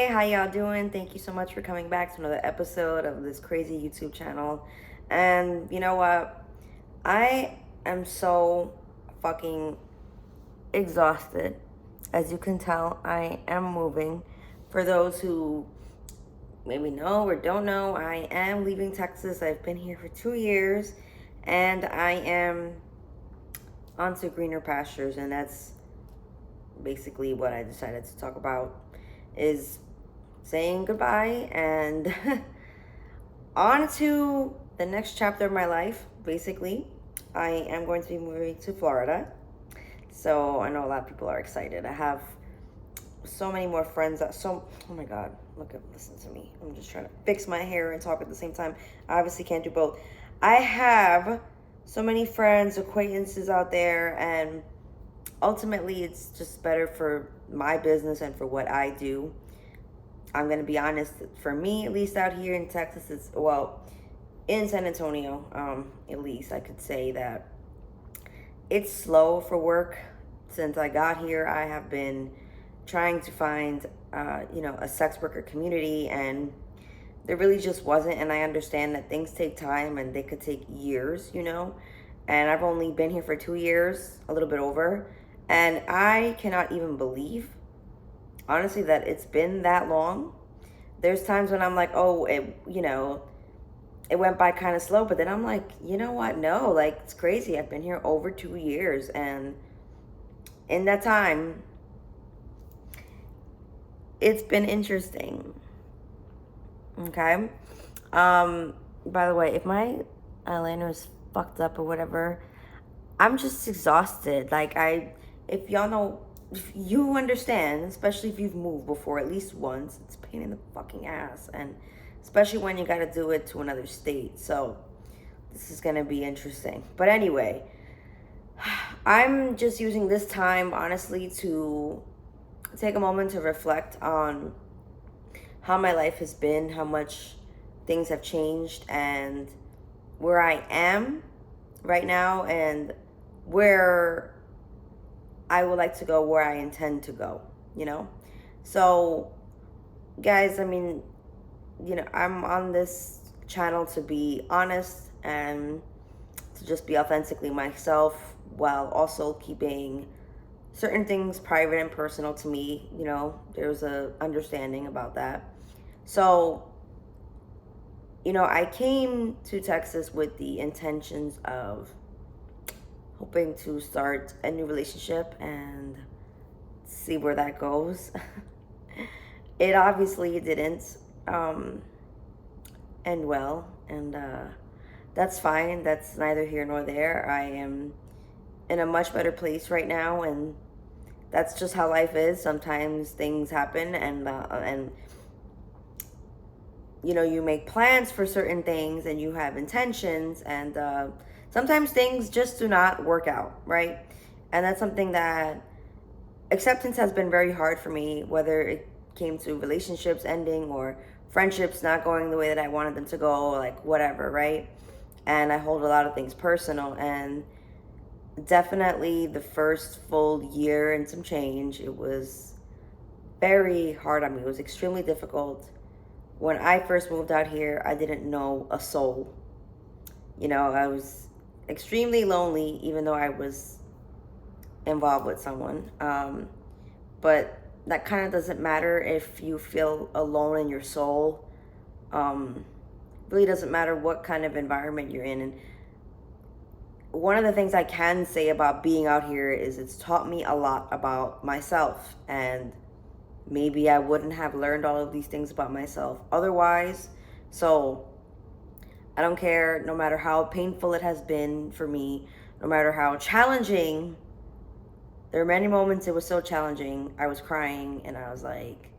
Hey, how y'all doing? Thank you so much for coming back to another episode of this crazy YouTube channel. And you know what? I am so fucking exhausted. As you can tell, I am moving. For those who maybe know or don't know, I am leaving Texas. I've been here for 2 years and I am onto greener pastures, and that's basically what I decided to talk about is saying goodbye and on to the next chapter of my life. Basically, I am going to be moving to Florida, so I know a lot of people are excited. I have so many more friends oh my god, listen to me, I'm just trying to fix my hair and talk at the same time. I obviously can't do both. I have so many friends, acquaintances out there, and ultimately it's just better for my business and for what I do. I'm going to be honest, for me, at least out here in Texas, in San Antonio, at least I could say that it's slow for work. Since I got here, I have been trying to find, a sex worker community, and there really just wasn't. And I understand that things take time and they could take years, and I've only been here for 2 years, a little bit over. And I cannot even believe, honestly, that it's been that long. There's times when I'm like, oh, it went by kind of slow, but then I'm like, you know what? No, like, it's crazy. I've been here over 2 years, and in that time, it's been interesting. Okay. By the way, if my eyeliner is fucked up or whatever, I'm just exhausted. If y'all know, if you understand, especially if you've moved before at least once, it's a pain in the fucking ass. And especially when you got to do it to another state. So this is going to be interesting. But anyway, I'm just using this time, honestly, to take a moment to reflect on how my life has been, how much things have changed, and where I am right now, and where I would like to go, where I intend to go. So, guys, I mean, I'm on this channel to be honest and to just be authentically myself while also keeping certain things private and personal to me. There's a understanding about that. So, I came to Texas with the intentions of hoping to start a new relationship and see where that goes. It obviously didn't end well, and that's fine. That's neither here nor there. I am in a much better place right now, and that's just how life is. Sometimes things happen, and you make plans for certain things and you have intentions, and sometimes things just do not work out, right? And that's something that acceptance has been very hard for me, whether it came to relationships ending or friendships not going the way that I wanted them to go, like whatever, right? And I hold a lot of things personal, and definitely the first full year and some change, it was very hard on me. It was extremely difficult. When I first moved out here, I didn't know a soul. I was extremely lonely, even though I was involved with someone. But that kind of doesn't matter if you feel alone in your soul. Really doesn't matter what kind of environment you're in. And one of the things I can say about being out here is it's taught me a lot about myself, and maybe I wouldn't have learned all of these things about myself otherwise. So I don't care, no matter how painful it has been for me, no matter how challenging. There were many moments it was so challenging. I was crying and I was like,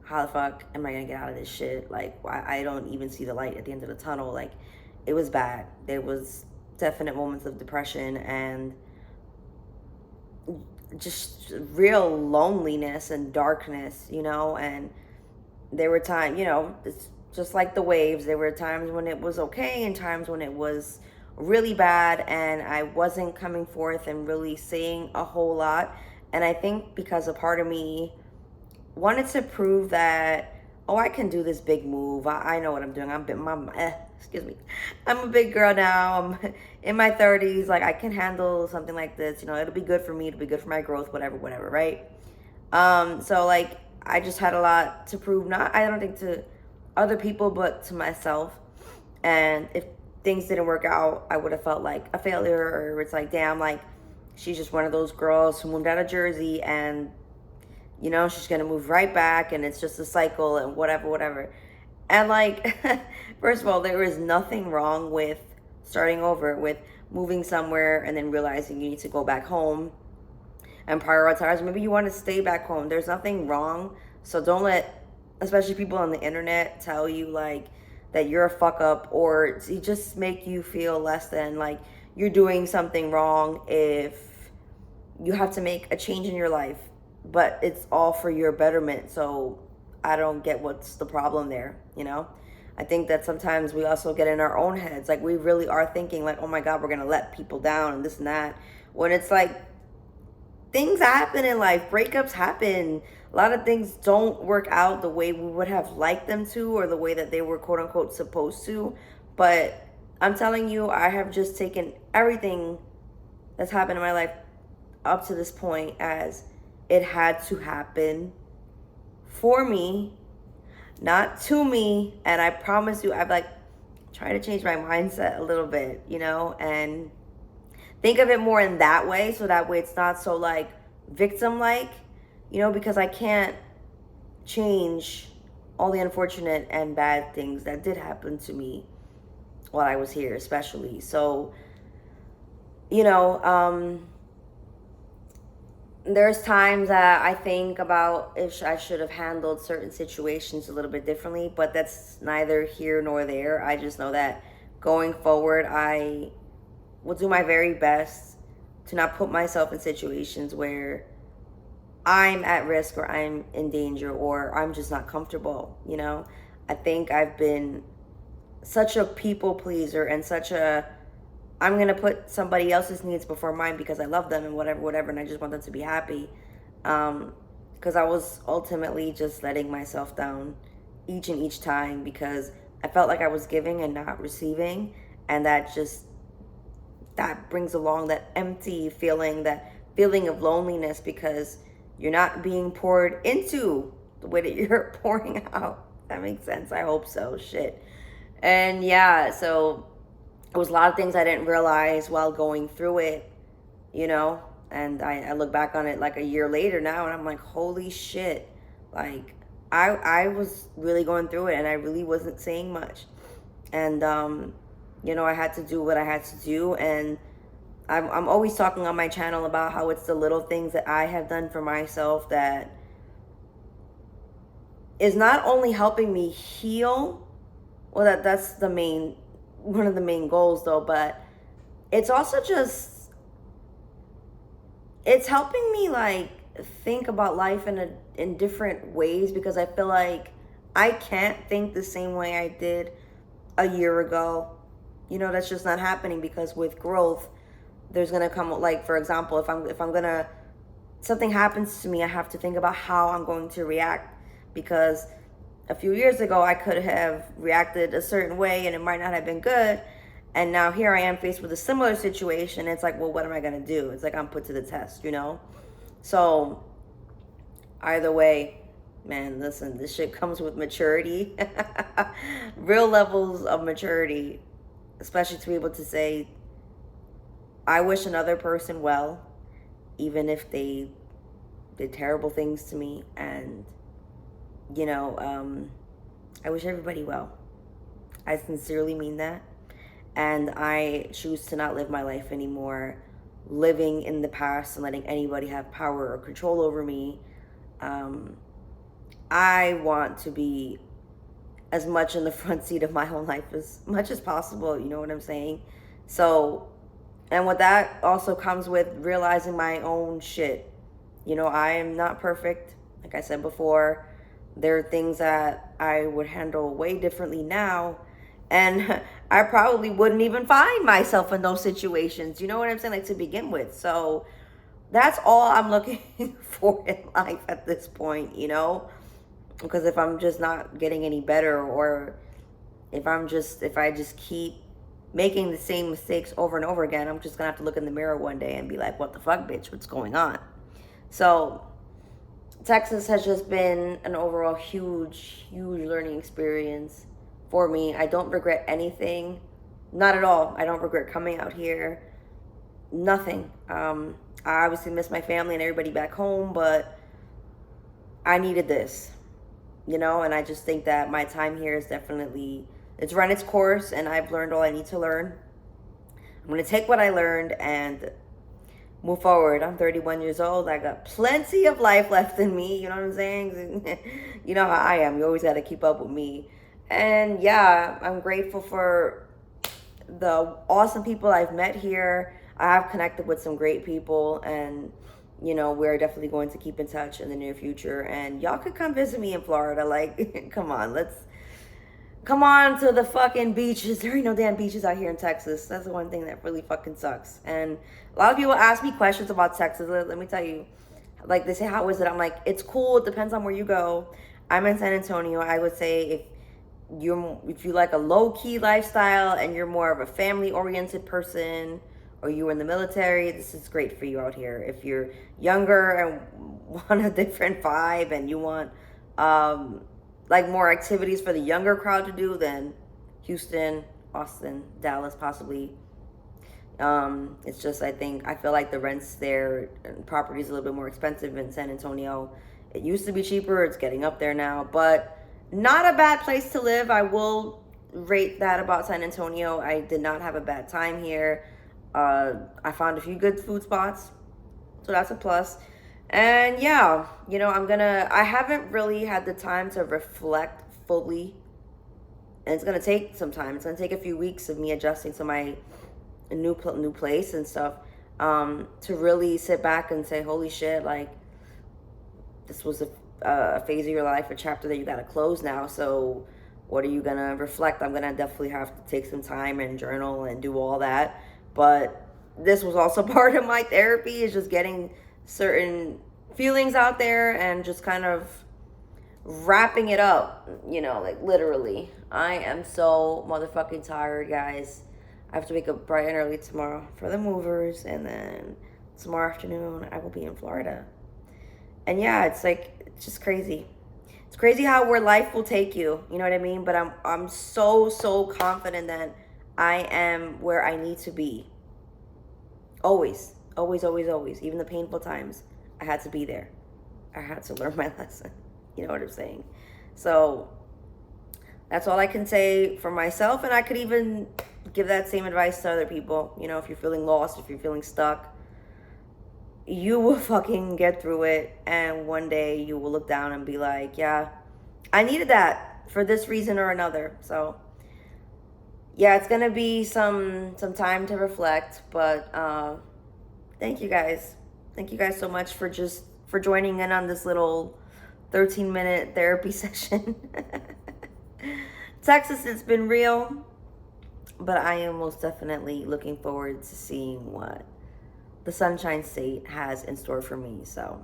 how the fuck am I gonna get out of this shit? Like, I don't even see the light at the end of the tunnel. Like, it was bad. There was definite moments of depression and just real loneliness and darkness, and there were times, it's just like the waves. There were times when it was okay and times when it was really bad, and I wasn't coming forth and really saying a whole lot. And I think because a part of me wanted to prove that, oh, I can do this big move. I know what I'm doing. Excuse me. I'm a big girl now. I'm in my 30s. Like, I can handle something like this. You know, it'll be good for me. It'll be good for my growth, whatever, whatever, right? So like, I just had a lot to prove. Not, I don't think to other people, but to myself. And if things didn't work out, I would have felt like a failure, or it's like, damn, like, she's just one of those girls who moved out of Jersey and, you know, she's gonna move right back and it's just a cycle and whatever, whatever. And like, first of all, there is nothing wrong with starting over, with moving somewhere and then realizing you need to go back home and prioritize. Maybe you want to stay back home. There's nothing wrong. So don't let, especially people on the internet, tell you like that you're a fuck up, or to just make you feel less than, like you're doing something wrong if you have to make a change in your life, but it's all for your betterment. So I don't get what's the problem there, you know? I think that sometimes we also get in our own heads. Like, we really are thinking like, oh my God, we're going to let people down and this and that. When it's like, things happen in life, breakups happen. A lot of things don't work out the way we would have liked them to, or the way that they were quote unquote supposed to. But I'm telling you, I have just taken everything that's happened in my life up to this point as it had to happen for me, not to me. And I promise you, I've like tried to change my mindset a little bit, you know, and think of it more in that way, so that way it's not so like victim like, you know, because I can't change all the unfortunate and bad things that did happen to me while I was here, especially. So, you know, there's times that I think about if I should have handled certain situations a little bit differently, but that's neither here nor there. I just know that going forward, I will do my very best to not put myself in situations where I'm at risk, or I'm in danger, or I'm just not comfortable, you know? I think I've been such a people pleaser and such a, I'm going to put somebody else's needs before mine because I love them and whatever, whatever, and I just want them to be happy. Because I was ultimately just letting myself down each time, because I felt like I was giving and not receiving. And that brings along that empty feeling, that feeling of loneliness, because you're not being poured into the way that you're pouring out. That makes sense. I hope so. Shit. And yeah, so it was a lot of things I didn't realize while going through it, you know, and I look back on it like a year later now, and I'm like, holy shit. Like, I was really going through it, and I really wasn't saying much. And, you know, I had to do what I had to do. And I'm always talking on my channel about how it's the little things that I have done for myself that is not only helping me heal. Well, that's one of the main goals though, but it's also just, it's helping me like think about life in different ways, because I feel like I can't think the same way I did a year ago. You know, that's just not happening, because with growth, there's gonna come, like, for example, if I'm gonna, something happens to me, I have to think about how I'm going to react, because a few years ago I could have reacted a certain way and it might not have been good. And now here I am faced with a similar situation. It's like, well, what am I gonna do? It's like I'm put to the test, you know? So either way, man, listen, this shit comes with maturity. Real levels of maturity, especially to be able to say, I wish another person well, even if they did terrible things to me. And, you know, I wish everybody well. I sincerely mean that. And I choose to not live my life anymore living in the past and letting anybody have power or control over me. I want to be as much in the front seat of my own life as much as possible. You know what I'm saying? So, and what that also comes with realizing my own shit. You know, I am not perfect. Like I said before, there are things that I would handle way differently now. And I probably wouldn't even find myself in those situations. You know what I'm saying? Like, to begin with. So that's all I'm looking for in life at this point, you know? Because if I'm just not getting any better, or if I just keep making the same mistakes over and over again, I'm just gonna have to look in the mirror one day and be like, what the fuck, bitch, what's going on? So Texas has just been an overall huge learning experience for me. I don't regret anything, not at all. I don't regret coming out here, nothing. I obviously miss my family and everybody back home, but I needed this, you know, and I just think that my time here is definitely, it's run its course, and I've learned all I need to learn. I'm going to take what I learned and move forward. I'm 31 years old. I got plenty of life left in me. You know what I'm saying? You know how I am. You always got to keep up with me. And yeah, I'm grateful for the awesome people I've met here. I have connected with some great people, and you know, we're definitely going to keep in touch in the near future. And y'all could come visit me in Florida. Like, come on, let's come on to the fucking beaches. There ain't no damn beaches out here in Texas. That's the one thing that really fucking sucks. And a lot of people ask me questions about Texas. Let me tell you, like, they say, how is it? I'm like, it's cool. It depends on where you go. I'm in San Antonio. I would say if you like a low-key lifestyle and you're more of a family-oriented person, or you were in the military, this is great for you out here. If you're younger and want a different vibe and you want like more activities for the younger crowd to do, then Houston, Austin, Dallas, possibly. It's just, I feel like the rents there and properties a little bit more expensive in San Antonio. It used to be cheaper. It's getting up there now, but not a bad place to live. I will rate that about San Antonio. I did not have a bad time here. I found a few good food spots, so that's a plus. And yeah, you know, I haven't really had the time to reflect fully, and it's gonna take some time. It's gonna take a few weeks of me adjusting to my new place and stuff, to really sit back and say, holy shit, like, this was a phase of your life, a chapter that you gotta close now. So what are you gonna reflect? I'm gonna definitely have to take some time and journal and do all that. But this was also part of my therapy, is just getting certain feelings out there and just kind of wrapping it up, you know, like literally. I am so motherfucking tired, guys. I have to wake up bright and early tomorrow for the movers, and then tomorrow afternoon I will be in Florida. And yeah, it's just crazy. It's crazy how where life will take you, you know what I mean? But I'm so confident that I am where I need to be. Always. Even the painful times, I had to be there. I had to learn my lesson. You know what I'm saying? So that's all I can say for myself. And I could even give that same advice to other people. You know, if you're feeling lost, if you're feeling stuck, you will fucking get through it. And one day you will look down and be like, yeah, I needed that for this reason or another. So yeah, it's gonna be some time to reflect, but thank you guys so much for joining in on this little 13-minute therapy session. Texas, it's been real, but I am most definitely looking forward to seeing what the Sunshine State has in store for me. So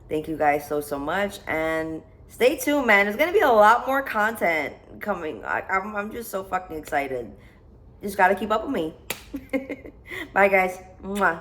thank you guys so much, and stay tuned, man. There's gonna be a lot more content coming. I'm just so fucking excited. Just gotta keep up with me. Bye, guys. Mwah.